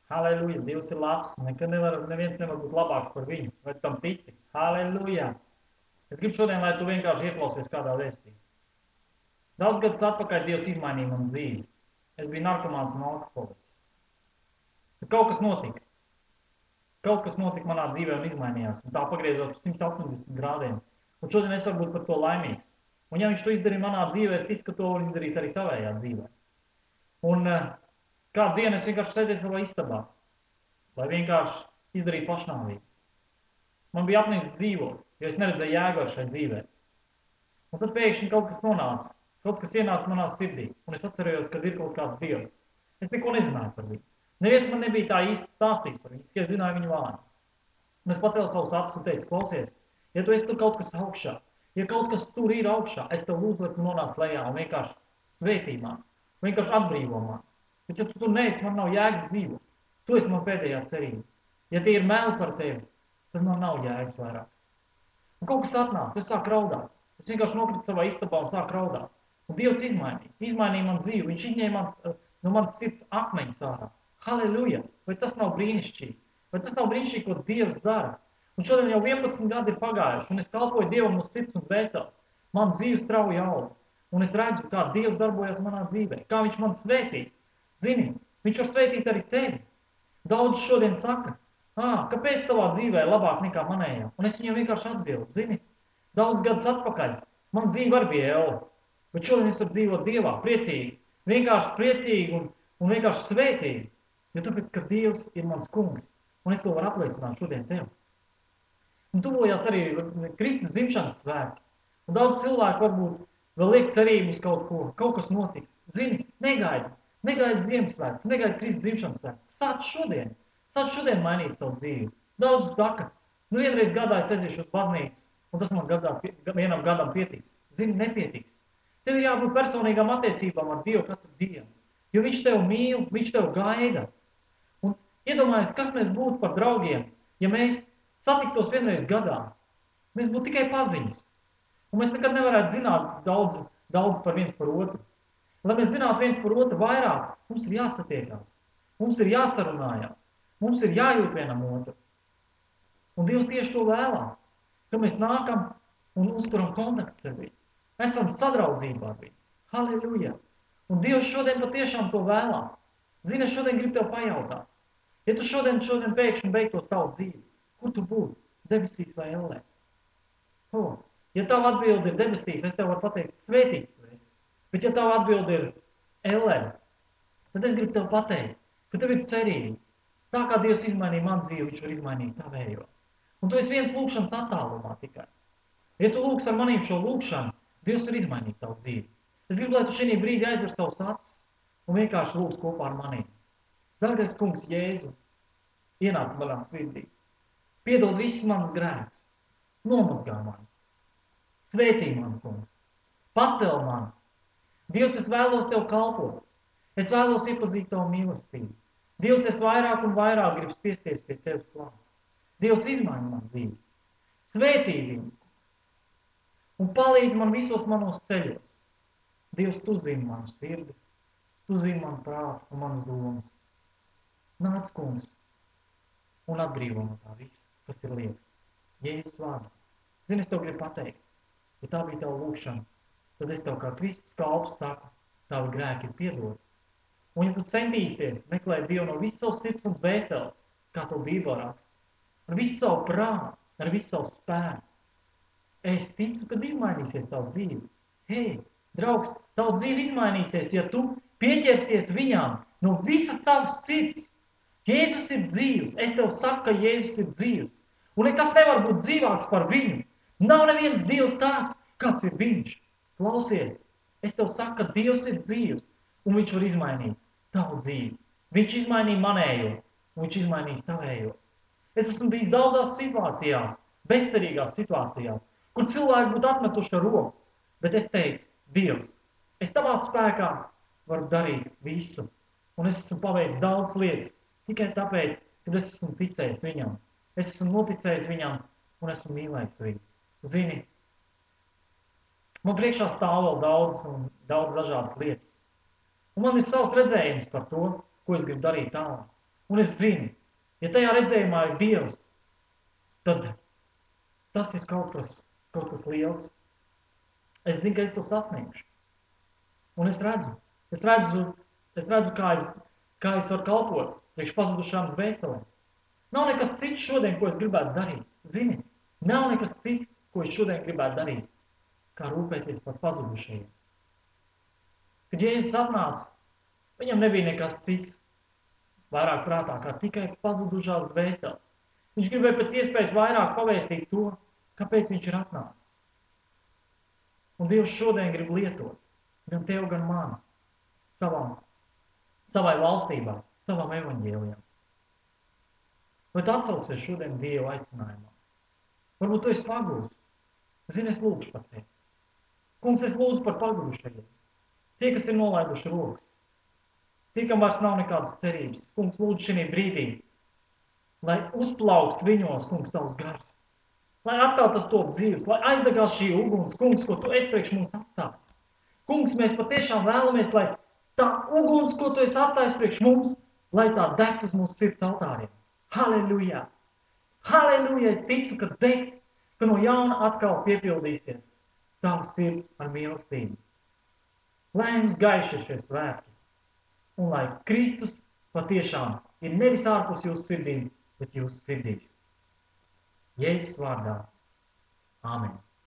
Halleluja, Dievs ir labs. Neviens nevar būt labāks par viņu. Vai tu tam tici? Halleluja. Es gribu šodien, lai tu vienkārši ieklausies kādā vēstī. Daudz gadus atpakaļ Dievs izmainīja manu dzīvi. Es biju narkomāns un alkoholiķis. Tad kaut kas notika. Kaut kas notika manā dzīvē un izmainījās. Un tā pagriezot par 180 grādiem. Un šodien es varu būt par to laimīgs. Un ja viņš to izdarīja manā dzīvē, es ticu, ka to var izdarīt arī tavējā dzīvē. Un kādu dienu es vienkārši sēdēju savā istabā, lai vienkārši izdarītu pašnāvību. Man bija apnicis dzīvot, jo es neredzēju jēgu ar šai dzīvē. Un tad pēkšņi kaut kas nonāca, kaut kas ienāca manā sirdī, un es atcerējos, ka ir kaut kāds Dievs. Es neko nezināju par viņu. Neviens man nebija tā īsti stāstījis par viņu, tikai es zināju viņu vārdu. Un es pacēlu savus acis un teicu, klausies, ja tu esi tur kaut kas augšā, ja kaut kas tur ir augšā, es tev lūdzu, lai tu nonāc lejā un vienkārši svētī man, vienkārši atbrīvo man. Bet ja tu tur neesi, man nav jēgas dzīvot. Tu esi man pēdējā cerība. Ja tie ir meli par tevi, tad man nav jēgas vairāk. Un kaut kas atnāca, es sāku raudāt. Es vienkārši nokritu savā istabā un sāku raudāt. Un Dievs izmainīja man dzīvi. Viņš izņēma no manas sirds akmeņus ārā. Halleluja! Vai tas nav brīnišķīgi? Vai tas nav brīnišķīgi, ko Dievs dara? Un šodien jau 11 gadi ir pagājuši, un es kalpoju Dievam no sirds un dvēseles. Man dzīve strauji aug. Un es redzu, kā Dievs darbojas manā dzīvē, kā viņš man svētī. Zini, viņš var svētīt arī tevi. Daudz šodien saka, kāpēc tavā dzīvē ir labāk nekā manējā? Un es viņiem vienkārši atbildu, zini, daudz gadus atpakaļ man dzīve arī bija ella, bet šodien es varu dzīvot Dievā, priecīgi, vienkārši priecīgi un vienkārši svētīgi, jo tāpēc, ka Dievs ir mans kungs, un es to varu apliecināt šodien tev. Un tuvojās arī Kristus dzimšanas svētki, un daudz cilvēku varbūt vēl liek cerību uz kaut ko, kaut kas notiks. Zini, negaidi Ziemassvētkus, negaidi Kristus dzimšanas svētkus. Sāc šodien mainīt savu dzīvi. Daudz saka, vienreiz gadā es aiziešu uz baznīcu, un tas man vienam gadam pietiks. Zini, nepietiks. Tev ir jābūt personīgām attiecībām ar Dievu katru dienu, jo viņš tev mīl, viņš tev gaida. Un iedomājies, kas mēs būtu par draugiem, ja mēs satiktos vienreiz gadā. Mēs būtu tikai paziņas. Un mēs nekad nevarētu zināt daudz par viens par otru. Lai mēs zinātu viens par otru vairāk, mums ir jāsatiekās, mums ir jāsarunājās, mums ir jājūt vienam otru. Un Dievs tieši to vēlās, ka mēs nākam un uzturam kontaktu sevī. Esam sadraudzībā ar viņu. Halleluja! Un Dievs šodien patiešām to vēlās. Zini, es šodien gribu tev pajautāt. Ja tu šodien pēkšņi beigtos tavu dzīvi, kur tu būtu? Debesīs vai ellē? Ja tava atbilde ir debesīs, es tev varu pateikt, svētīts tu esi. Bet ja tava atbilde ir ellē, tad es gribu tev pateikt, ka tev ir cerība. Tā kā Dievs izmainīja man dzīvi, viņš var izmainīt tavējo. Un tu esi viens lūkšanas attālumā tikai. Ja tu lūks ar manīm šo lūkšanu, Dievs var izmainīt tavu dzīvi. Es gribu, lai tu šī brīdī aizver savus acis un vienkārši lūdz kopā ar manīm. Dārgais kungs Jēzu, ienāc manā sirdī. Piedod visus manas grēkus. Nomazgā mani. Svētī mani, kungs. Pacel mani. Dievs, es vēlos tev kalpot. Es vēlos iepazīt tavu mīlestību. Dievs, es vairāk un vairāk gribu spiesties pie tevis klāt. Dievs, izmaini man dzīvi. Svētī viņu. Un palīdz man visos manos ceļos. Dievs, tu zini manu sirdi. Tu zini manu prātu un manas domas. Nāc, kungs, un atbrīvo no tā visa, kas ir liekas. Jēzus vārdā. Zini, es tev gribu pateikt, ja tā bija tava lūkšana, tad es tev kā Kristus kalps saku, tavi grēki ir piedoti. Un ja tu centīsies meklēt Dievu no visu savu sirds un dvēseles, kā to Bībelē raksta, ar visu savu prātu, ar visu savu spēku, es ticu, ka izmainīsies tavu dzīvi. Hei, draugs, tavu dzīvi izmainīsies, ja tu pieķersies viņām no visas savas sirds. Jēzus ir dzīvs. Es tev saku, ka Jēzus ir dzīvs. Un nekas nevar būt dzīvāks par viņu. Nav neviens Dievs tāds, kāds ir viņš. Klausies, es tev saku, ka Dievs ir dzīvs, un viņš var izmainīt tavu dzīvi. Viņš izmainīja manējo, un viņš izmainīs tavējo. Es esmu bijis daudzās situācijās, bezcerīgās situācijās, kur cilvēki būtu atmetuši ar roku, bet es teicu, Dievs, es tavā spēkā varu darīt visu, un es esmu paveicis daudz lietas, tikai tāpēc, kad es esmu ticējis viņam. Es esmu noticējis viņam un esmu mīlējis viņu. Zini, man priekšā stāv vēl daudz dažādas lietas. Un man ir savs redzējums par to, ko es gribu darīt tālāk. Un es zinu, ja tajā redzējumā ir Dievs, tad tas ir kaut kas liels. Es zinu, ka es to sasniegšu. Un es redzu, kā es varu kalpot priekš pazudušām dvēselēm. Nav nekas cits šodien, ko es gribētu darīt. Zini, nav nekas cits, ko es šodien gribētu darīt, kā rūpēties par pazudušajiem. Kad Jēzus atnāca, viņam nebija nekas cits vairāk prātā, kā tikai pazudušās dvēseles. Viņš gribēja pēc iespējas vairāk pavēstīt to, kāpēc viņš ir atnācis. Un Dievs šodien grib lietot gan tev, gan mani, savai valstībai, savam evaņģēlijam. Vai tu atsauksies šodien Dieva aicinājumā? Varbūt tu esi pagūs. Zini, es lūgšu par tevi. Kungs, es lūdzu par pagurušajiem. Tie, kas ir nolaiduši rokas. Tie, kam vairs nav nekādas cerības. Kungs, lūdzu šī brīdī, lai uzplaukst viņos, kungs, tavs gars. Lai atkal tas top dzīves, lai aizdegās šī uguns, kungs, ko tu esi priekš mums atstājis. Kungs, mēs patiešām vēlamies, lai tā uguns, ko tu esi atstājis priekš mums, lai tā degt uz mūsu sirds altāriem. Halleluja! Halleluja! Es ticu, ka degs, ka no jauna atkal piepildīsies tavs sirds ar mīlestību. Lai jums gaiši šie svētki, un lai Kristus patiešām ir nevis ārpus jūsu sirdīm, bet jūsu sirdīs. Jēzus vārdā. Āmen.